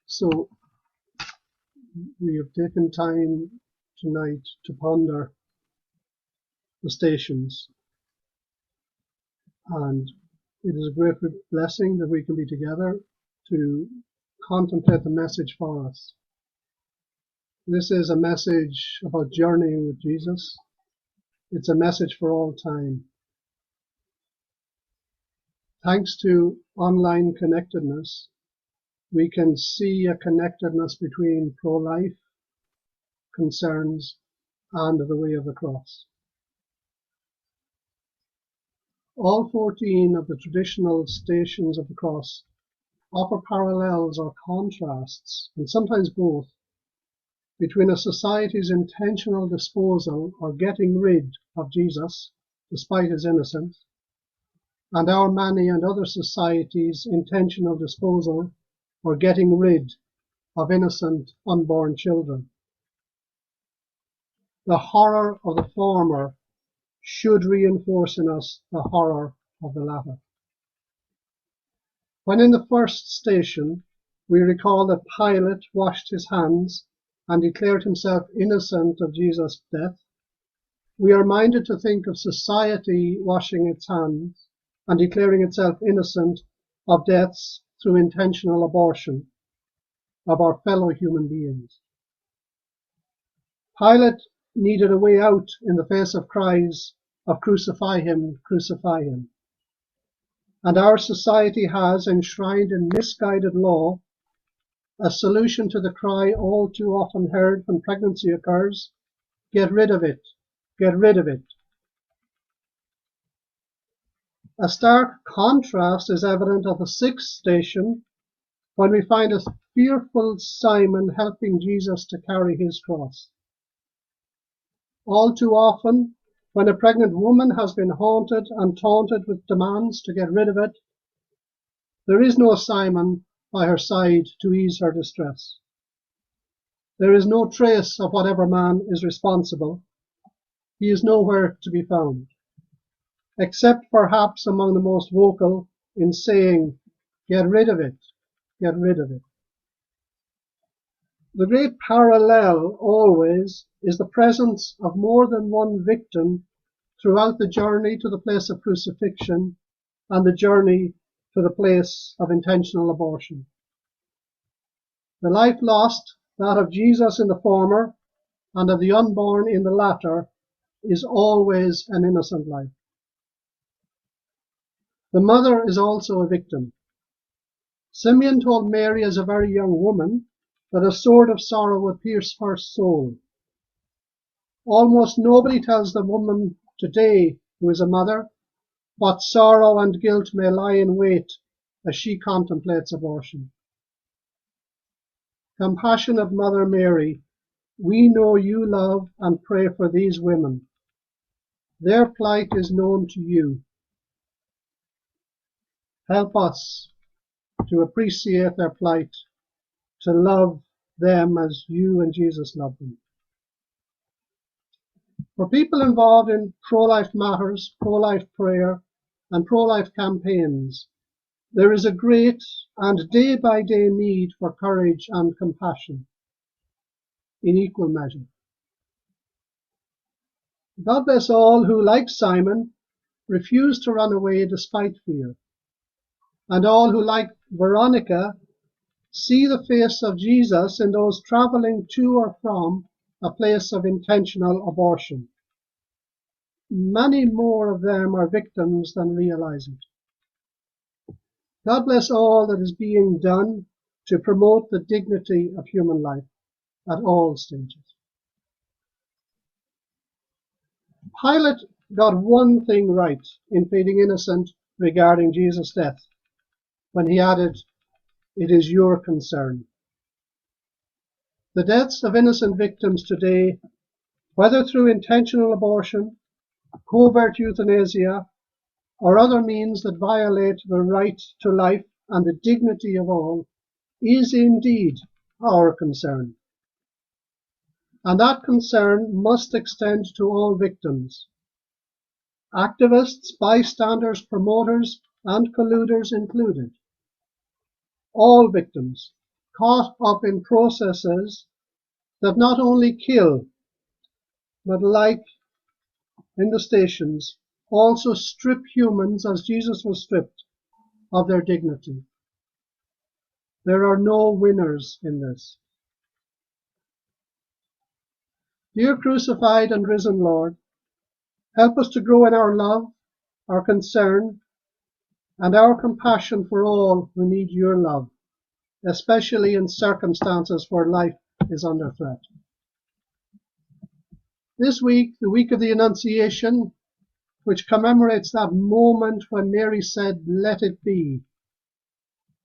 So we have taken time tonight to ponder the stations, and it is a great blessing that we can be together to contemplate the message for us. This is a message about journeying with Jesus. It's a message for all time. Thanks to online connectedness, we can see a connectedness between pro-life concerns and the way of the cross. All 14 of the traditional stations of the cross offer parallels or contrasts, and sometimes both, between a society's intentional disposal or getting rid of Jesus, despite his innocence, and our many and other societies' intentional disposal or getting rid of innocent unborn children. The horror of the former should reinforce in us the horror of the latter. When in the first station we recall that Pilate washed his hands and declared himself innocent of Jesus' death, we are minded to think of society washing its hands and declaring itself innocent of deaths through intentional abortion of our fellow human beings. Pilate needed a way out in the face of cries of crucify him, crucify him. And our society has enshrined in misguided law a solution to the cry all too often heard when pregnancy occurs: get rid of it, get rid of it. A stark contrast is evident at the sixth station when we find a fearful Simon helping Jesus to carry his cross. All too often, when a pregnant woman has been haunted and taunted with demands to get rid of it, there is no Simon by her side to ease her distress. There is no trace of whatever man is responsible. He is nowhere to be found, except perhaps among the most vocal in saying, get rid of it, get rid of it. The great parallel always is the presence of more than one victim throughout the journey to the place of crucifixion and the journey to the place of intentional abortion. The life lost, that of Jesus in the former and of the unborn in the latter, is always an innocent life. The mother is also a victim. Simeon told Mary as a very young woman that a sword of sorrow would pierce her soul. Almost nobody tells the woman today who is a mother what sorrow and guilt may lie in wait as she contemplates abortion. Compassionate Mother Mary, we know you love and pray for these women. Their plight is known to you. Help us to appreciate their plight, to love them as you and Jesus love them. For people involved in pro-life matters, pro-life prayer, and pro-life campaigns, there is a great and day-by-day need for courage and compassion in equal measure. God bless all who, like Simon, refuse to run away despite fear, and all who, like Veronica, see the face of Jesus in those traveling to or from a place of intentional abortion. Many more of them are victims than realize it. God bless all that is being done to promote the dignity of human life at all stages. Pilate got one thing right in pleading innocent regarding Jesus' death when he added, "It is your concern." The deaths of innocent victims today, whether through intentional abortion, covert euthanasia, or other means that violate the right to life and the dignity of all, is indeed our concern. And that concern must extend to all victims, activists, bystanders, promoters, and colluders included. All victims, caught up in processes that not only kill, but like in the stations, also strip humans, as Jesus was stripped, of their dignity. There are no winners in this. Dear crucified and risen Lord, help us to grow in our love, our concern, and our compassion for all who need your love, especially in circumstances where life is under threat. This week, the week of the Annunciation, which commemorates that moment when Mary said, "Let it be,"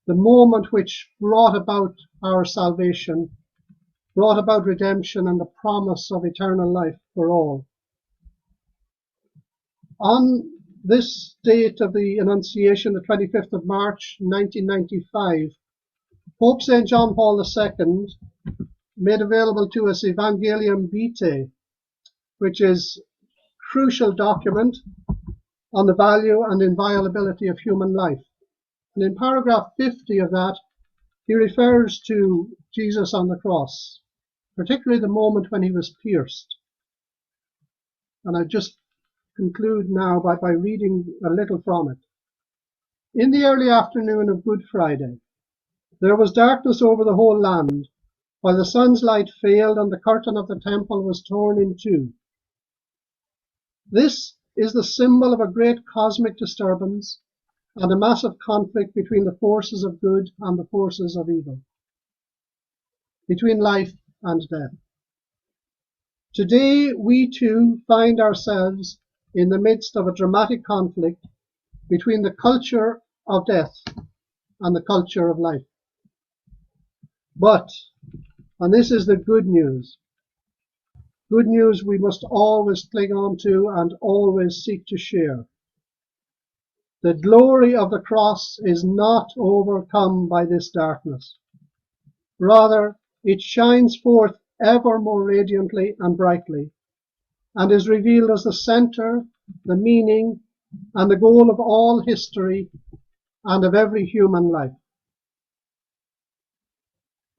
the moment which brought about our salvation, brought about redemption and the promise of eternal life for all. On this date of the Annunciation, the 25th of March, 1995, Pope St. John Paul II made available to us Evangelium Vitae, which is a crucial document on the value and inviolability of human life. And in paragraph 50 of that, he refers to Jesus on the cross, particularly the moment when he was pierced. And I just conclude now by reading a little from it. In the early afternoon of Good Friday, there was darkness over the whole land, while the sun's light failed and the curtain of the temple was torn in two. This is the symbol of a great cosmic disturbance and a massive conflict between the forces of good and the forces of evil, between life and death. Today, we too find ourselves in the midst of a dramatic conflict between the culture of death and the culture of life. But, and this is the good news we must always cling on to and always seek to share. The glory of the cross is not overcome by this darkness. Rather, it shines forth ever more radiantly and brightly, and is revealed as the center, the meaning, and the goal of all history and of every human life.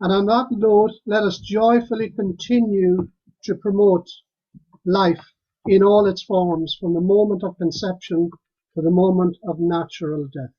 And on that note, let us joyfully continue to promote life in all its forms, from the moment of conception to the moment of natural death.